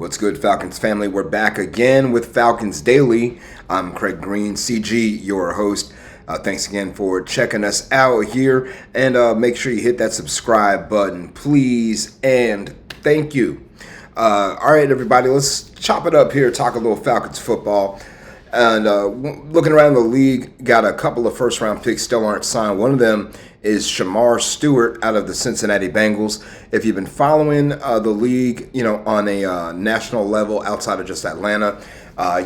What's good, Falcons family? We're back again with Falcons Daily. I'm Craig Green, CG, your host. Thanks again for checking us out here. And make sure you hit that subscribe button, please. And thank you. All right, everybody, let's chop it up here, talk a little Falcons football. And looking around the league, got a couple of first-round picks still aren't signed. One of them is Shemar Stewart out of the Cincinnati Bengals. If you've been following the league, on a national level outside of just Atlanta,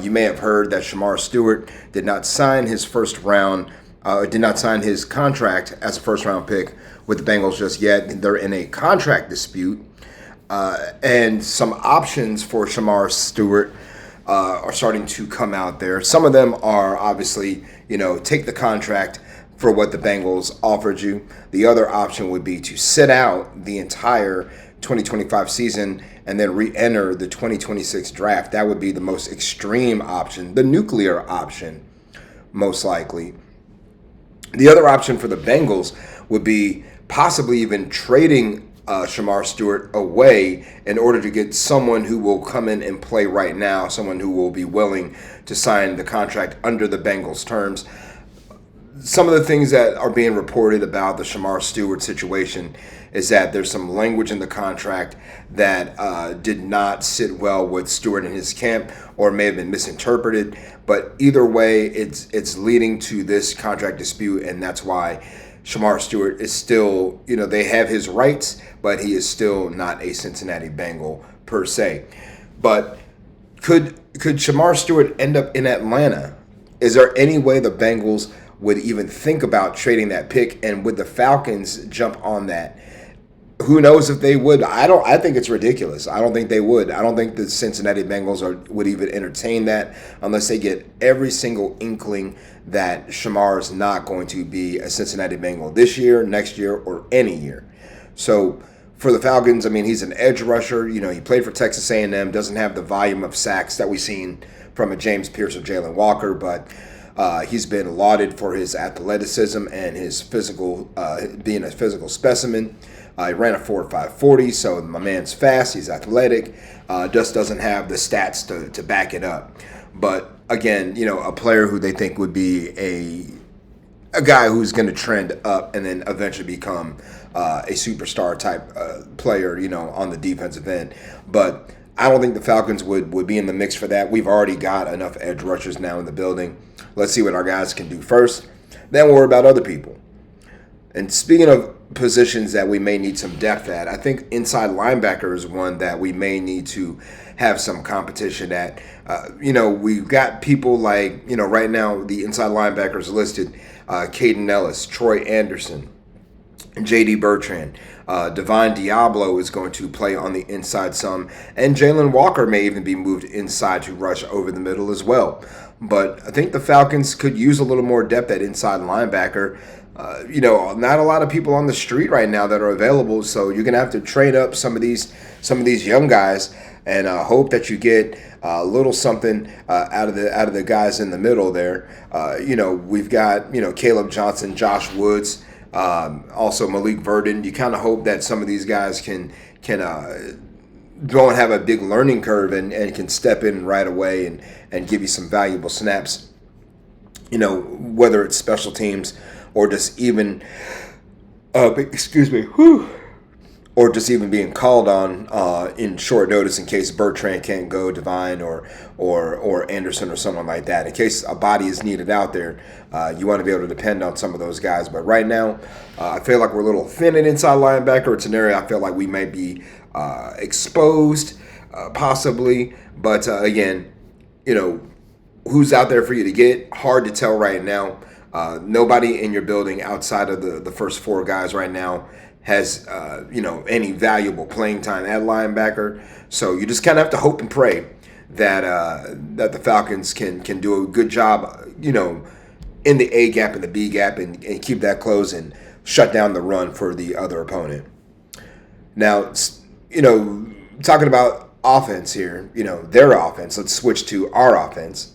you may have heard that Shemar Stewart did not sign his contract as a first-round pick with the Bengals just yet. They're in a contract dispute, and some options for Shemar Stewart are starting to come out there. Some of them are obviously, take the contract for what the Bengals offered you. The other option would be to sit out the entire 2025 season and then re-enter the 2026 draft. That would be the most extreme option, the nuclear option, most likely. The other option for the Bengals would be possibly even trading Shemar Stewart away in order to get someone who will come in and play right now, someone who will be willing to sign the contract under the Bengals' terms. Some of the things that are being reported about the Shemar Stewart situation is that there's some language in the contract that did not sit well with Stewart and his camp, or may have been misinterpreted. But either way, it's leading to this contract dispute, and that's why Shemar Stewart is still, they have his rights, but he is still not a Cincinnati Bengal per se. But could Shemar Stewart end up in Atlanta? Is there any way the Bengals would even think about trading that pick, and would the Falcons jump on that? Who knows if they would? I think it's ridiculous. I don't think they would. I don't think the Cincinnati Bengals would even entertain that unless they get every single inkling that Shemar is not going to be a Cincinnati Bengal this year, next year, or any year. So for the Falcons, he's an edge rusher. He played for Texas A&M, doesn't have the volume of sacks that we've seen from a James Pierce or Jalen Walker, but he's been lauded for his athleticism and his physical, being a physical specimen. He ran a 4.5 40, so my man's fast, he's athletic, just doesn't have the stats to back it up. But again, a player who they think would be a guy who's going to trend up and then eventually become a superstar type player, on the defensive end. But I don't think the Falcons would be in the mix for that. We've already got enough edge rushers now in the building. Let's see what our guys can do first. Then we'll worry about other people. And speaking of positions that we may need some depth at, I think inside linebacker is one that we may need to have some competition at. We've got people like, right now the inside linebackers listed, Caden Ellis, Troy Anderson, J.D. Bertrand. Divine Diablo is going to play on the inside some, and Jalen Walker may even be moved inside to rush over the middle as well. But I think the Falcons could use a little more depth at inside linebacker. Not a lot of people on the street right now that are available, so you're gonna have to trade up some of these young guys and hope that you get a little something out of the guys in the middle there. We've got Caleb Johnson, Josh Woods. Also Malik Verdon. You kind of hope that some of these guys can don't have a big learning curve and can step in right away and give you some valuable snaps. Whether it's special teams or just even or just even being called on in short notice in case Bertrand can't go, Divine or Anderson or someone like that. In case a body is needed out there, you want to be able to depend on some of those guys. But right now, I feel like we're a little thin at inside linebacker. It's an area I feel like we might be exposed, possibly. But again, who's out there for you to get? Hard to tell right now. Nobody in your building outside of the first four guys right now has any valuable playing time at linebacker. So you just kind of have to hope and pray that the Falcons can do a good job, in the A gap and the B gap and keep that close and shut down the run for the other opponent. Now, talking about offense here, their offense, let's switch to our offense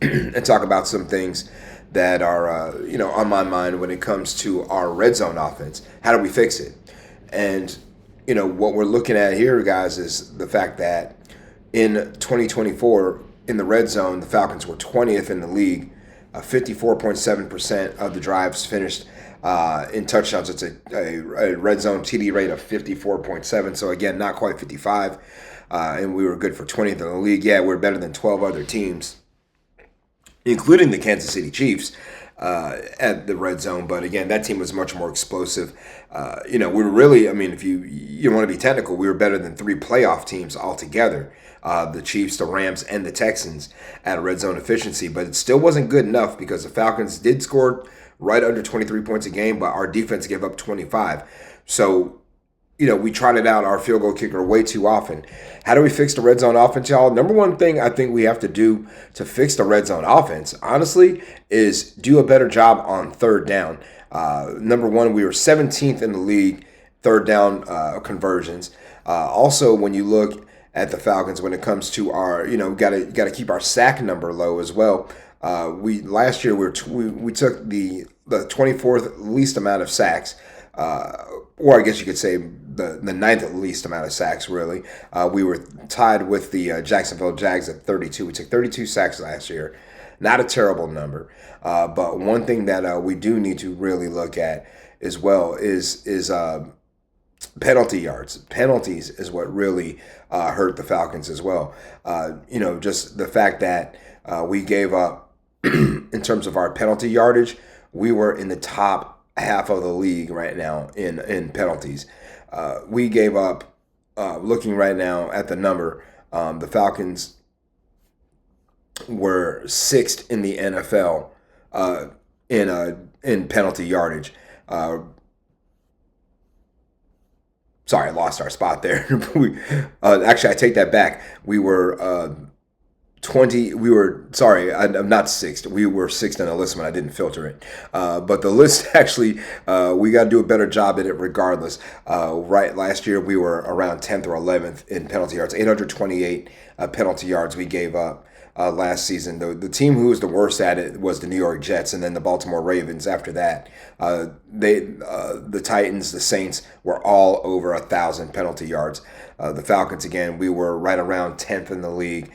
and talk about some things that are, on my mind when it comes to our red zone offense. How do we fix it? And, what we're looking at here, guys, is the fact that In 2024, in the red zone, the Falcons were 20th in the league. 54.7% of the drives finished in touchdowns. It's a red zone TD rate of 54.7. So again, not quite 55. And we were good for 20th in the league. Yeah, we're better than 12 other teams, including the Kansas City Chiefs, at the red zone. But again, that team was much more explosive. We were really, I mean, if you want to be technical, we were better than 3 playoff teams altogether. The Chiefs, the Rams, and the Texans at a red zone efficiency. But it still wasn't good enough because the Falcons did score right under 23 points a game, but our defense gave up 25. So, we trotted out our field goal kicker way too often. How do we fix the red zone offense, y'all? Number one thing I think we have to do to fix the red zone offense, honestly, is do a better job on third down. Number one, we were 17th in the league, third down conversions. Also, when you look at the Falcons, when it comes to our, got to keep our sack number low as well. Last year we took the 24th least amount of sacks, or I guess you could say the ninth least amount of sacks. Really, we were tied with the Jacksonville Jags at 32. We took 32 sacks last year. Not a terrible number, but one thing that we do need to really look at as well is penalty yards. Penalties is what really hurt the Falcons as well. Just the fact that we gave up in terms of our penalty yardage, we were in the top half of the league right now in penalties. We gave up, looking right now at the number, the Falcons were 6th in the NFL in penalty yardage. Sorry, I lost our spot there. Actually, I take that back. We were 20. Sorry, I'm not 6th. We were 6th in the list when I didn't filter it. But the list actually, we got to do a better job at it regardless. Right, last year we were around 10th or 11th in penalty yards. 828 penalty yards we gave up last season. The team who was the worst at it was the New York Jets, and then the Baltimore Ravens after that. The Titans, the Saints were all over 1,000 penalty yards. The Falcons, again, we were right around 10th in the league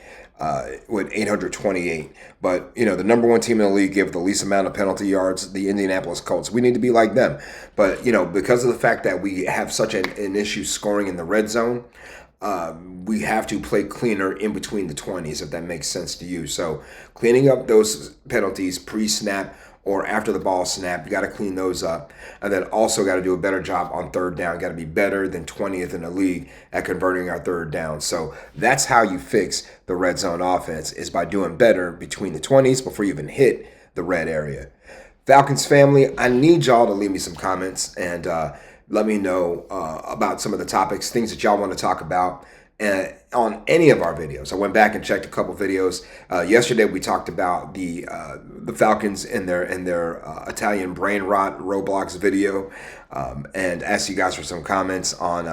with 828. But, the number one team in the league gave the least amount of penalty yards, the Indianapolis Colts. We need to be like them. But, because of the fact that we have such an issue scoring in the red zone, we have to play cleaner in between the 20s, if that makes sense to you. So cleaning up those penalties pre-snap or after the ball snap, you got to clean those up. And then also got to do a better job on third down. Got to be better than 20th in the league at converting our third down. So that's how you fix the red zone offense, is by doing better between the 20s before you even hit the red area. Falcons family, I need y'all to leave me some comments and let me know about some of the topics, things that y'all want to talk about on any of our videos. I went back and checked a couple videos. Yesterday we talked about the Falcons and their Italian brain rot Roblox video, and asked you guys for some comments on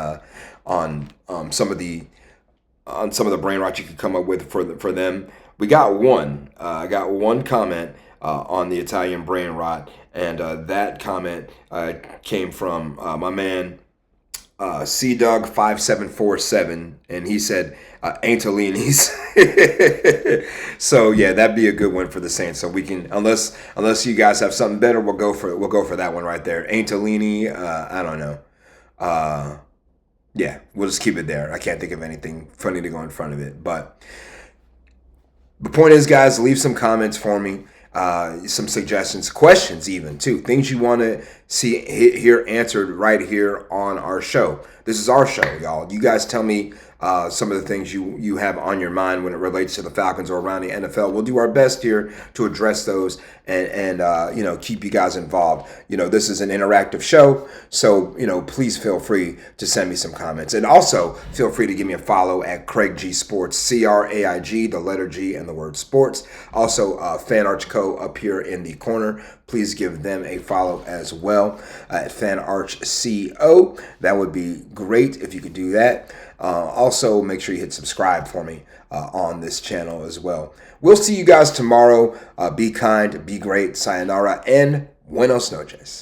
some of the brain rot you could come up with for them. We got one. I got one comment on the Italian brain rot, and that comment came from my man CDoug5747, and he said Antolini's. So yeah, that'd be a good one for the Saints. So we can, unless you guys have something better, we'll go for that one right there. Antolini, I don't know. Yeah, we'll just keep it there. I can't think of anything funny to go in front of it. But the point is, guys, leave some comments for me. Some suggestions, questions even, too. Things you want to hear answered right here on our show. This is our show, y'all. You guys tell me some of the things you have on your mind when it relates to the Falcons or around the NFL. We'll do our best here to address those and keep you guys involved. This is an interactive show, so please feel free to send me some comments, and also feel free to give me a follow at Craig G Sports, CRAIG, the letter G and the word sports. Also, Fan Arch Co up here in the corner. Please give them a follow as well at Fan Arch CO. That would be great if you could do that. Also, make sure you hit subscribe for me on this channel as well. We'll see you guys tomorrow. Be kind, be great, sayonara, and buenos noches.